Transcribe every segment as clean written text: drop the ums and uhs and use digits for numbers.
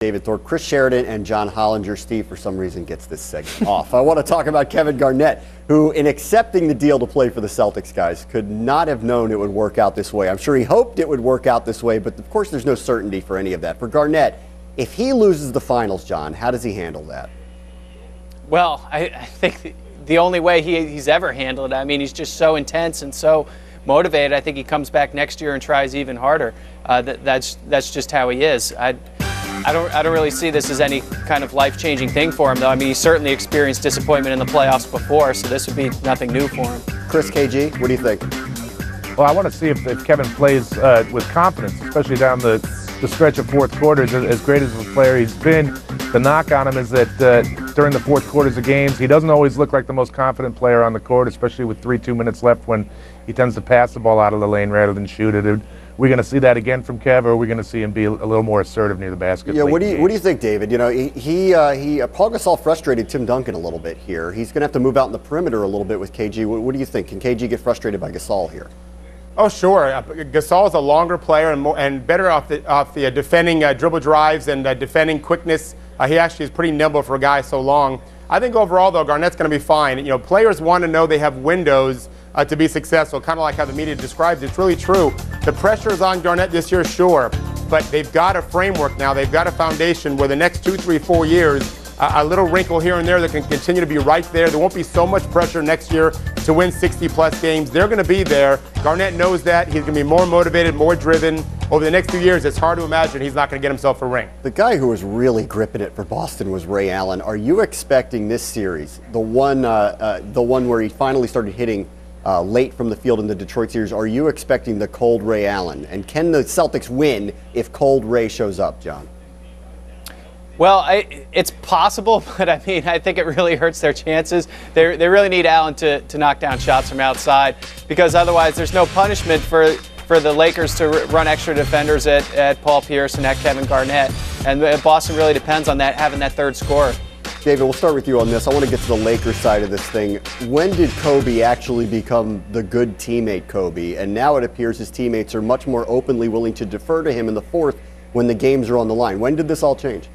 David Thorpe, Chris Sheridan, and John Hollinger. Steve, for some reason, gets this segment off. I want to talk about Kevin Garnett, who, in accepting the deal to play for the Celtics, guys, could not have known it would work out this way. I'm sure he hoped it would work out this way, but of course there's no certainty for any of that. For Garnett, if he loses the finals, John, how does he handle that? Well, I think the only way he's ever handled it, I mean, he's just so intense and so motivated. I think he comes back next year and tries even harder. That's just how he is. I don't really see this as any kind of life-changing thing for him, though. I mean, he certainly experienced disappointment in the playoffs before, so this would be nothing new for him. Chris, KG, what do you think? Well, I want to see if Kevin plays with confidence, especially down the stretch of fourth quarters. As great as a player he's been, the knock on him is that during the fourth quarters of games, he doesn't always look like the most confident player on the court, especially with 2 minutes left when he tends to pass the ball out of the lane rather than shoot it. We're going to see that again from Kev, or are we going to see him be a little more assertive near the basket? Yeah, what do you think, David? You know, Paul Gasol frustrated Tim Duncan a little bit here. He's going to have to move out in the perimeter a little bit with KG. What do you think? Can KG get frustrated by Gasol here? Oh, sure. Gasol is a longer player and better off the defending dribble drives and defending quickness. He actually is pretty nimble for a guy so long. I think overall, though, Garnett's going to be fine. You know, players want to know they have windows to be successful, kind of like how the media describes it. It's really true. The pressure is on Garnett this year, sure, but they've got a framework now. They've got a foundation where the next 2, 3, 4 years, a little wrinkle here and there that can continue to be right there. There won't be so much pressure next year to win 60-plus games. They're going to be there. Garnett knows that. He's going to be more motivated, more driven. Over the next few years, it's hard to imagine he's not going to get himself a ring. The guy who was really gripping it for Boston was Ray Allen. Are you expecting this series, the one where he finally started hitting late from the field in the Detroit series, are you expecting the cold Ray Allen? And can the Celtics win if cold Ray shows up, John? Well, it's possible, but I mean, I think it really hurts their chances. They really need Allen to knock down shots from outside, because otherwise there's no punishment for the Lakers to run extra defenders at Paul Pierce and at Kevin Garnett. And Boston really depends on that, having that third scorer. David, we'll start with you on this. I want to get to the Lakers side of this thing. When did Kobe actually become the good teammate Kobe? And now it appears his teammates are much more openly willing to defer to him in the fourth when the games are on the line. When did this all change?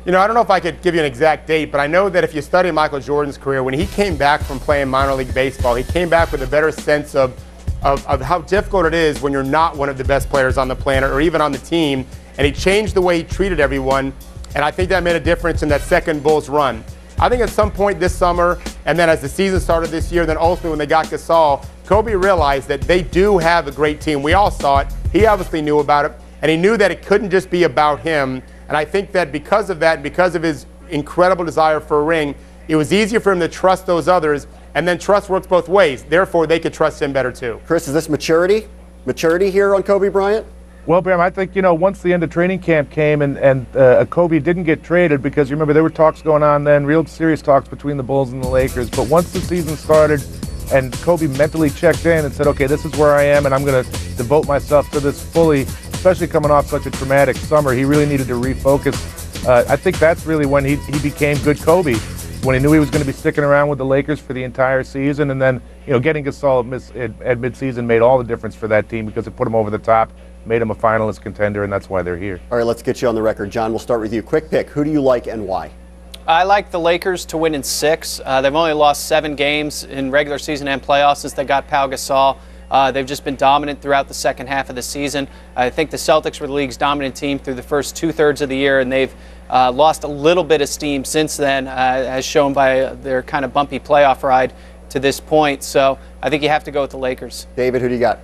You know, I don't know if I could give you an exact date, but I know that if you study Michael Jordan's career, when he came back from playing minor league baseball, he came back with a better sense of how difficult it is when you're not one of the best players on the planet or even on the team, and he changed the way he treated everyone, and I think that made a difference in that second Bulls run. I think at some point this summer, and then as the season started this year, then ultimately when they got Gasol, Kobe realized that they do have a great team. We all saw it. He obviously knew about it, and he knew that it couldn't just be about him. And I think that because of that, because of his incredible desire for a ring, it was easier for him to trust those others, and then trust works both ways. Therefore, they could trust him better too. Chris, is this maturity? Maturity here on Kobe Bryant? Well, Bram, I think, you know, once the end of training camp came and Kobe didn't get traded, because you remember there were talks going on then, real serious talks between the Bulls and the Lakers. But once the season started and Kobe mentally checked in and said, okay, this is where I am and I'm going to devote myself to this fully, especially coming off such a traumatic summer, he really needed to refocus. I think that's really when he became good Kobe, when he knew he was going to be sticking around with the Lakers for the entire season. And then, you know, getting Gasol at midseason made all the difference for that team, because it put him over the top, made him a finalist contender, and that's why they're here. All right, let's get you on the record. John, we'll start with you. Quick pick. Who do you like and why? I like the Lakers to win in 6. They've only lost 7 games in regular season and playoffs since they got Pau Gasol. They've just been dominant throughout the second half of the season. I think the Celtics were the league's dominant team through the first 2/3 of the year, and they've lost a little bit of steam since then, as shown by their kind of bumpy playoff ride to this point. So I think you have to go with the Lakers. David, who do you got?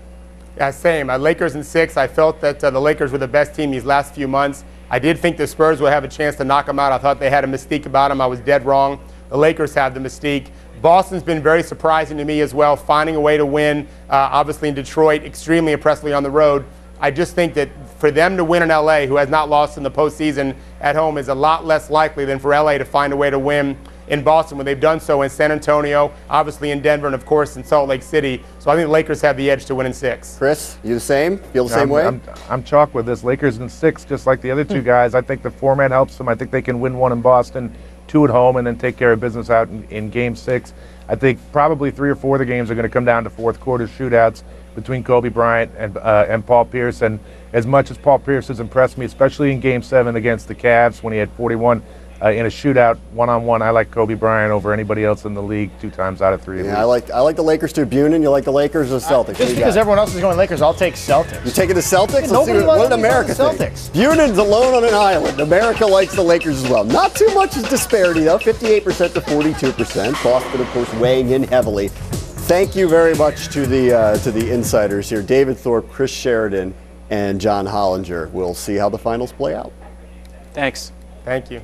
Yeah, same. Lakers in 6. I felt that the Lakers were the best team these last few months. I did think the Spurs would have a chance to knock them out. I thought they had a mystique about them. I was dead wrong. The Lakers have the mystique. Boston's been very surprising to me as well, finding a way to win. Obviously in Detroit, extremely impressively on the road. I just think that for them to win in LA, who has not lost in the postseason at home, is a lot less likely than for LA to find a way to win in Boston when they've done so in San Antonio, obviously in Denver, and of course in Salt Lake City. So I think the Lakers have the edge to win in 6. Chris, you the same? Feel the same way? I'm chalk with this. Lakers in 6, just like the other two guys. I think the format helps them. I think they can win 1 in Boston, 2 at home, and then take care of business out in Game 6. I think probably 3 or 4 of the games are going to come down to fourth quarter shootouts between Kobe Bryant and Paul Pierce. And as much as Paul Pierce has impressed me, especially in Game 7 against the Cavs when he had 41 in a shootout one-on-one. I like Kobe Bryant over anybody else in the league 2 times out of 3. Yeah, I like the Lakers too. Bunin, you like the Lakers or Celtics? Just because everyone else is going Lakers, I'll take Celtics. You taking the Celtics? Yeah, Let's see what did America think. Celtics. Bunin's alone on an island. America likes the Lakers as well. Not too much disparity though, 58% to 42%. Boston, of course, weighing in heavily. Thank you very much to the insiders here, David Thorpe, Chris Sheridan, and John Hollinger. We'll see how the finals play out. Thanks. Thank you.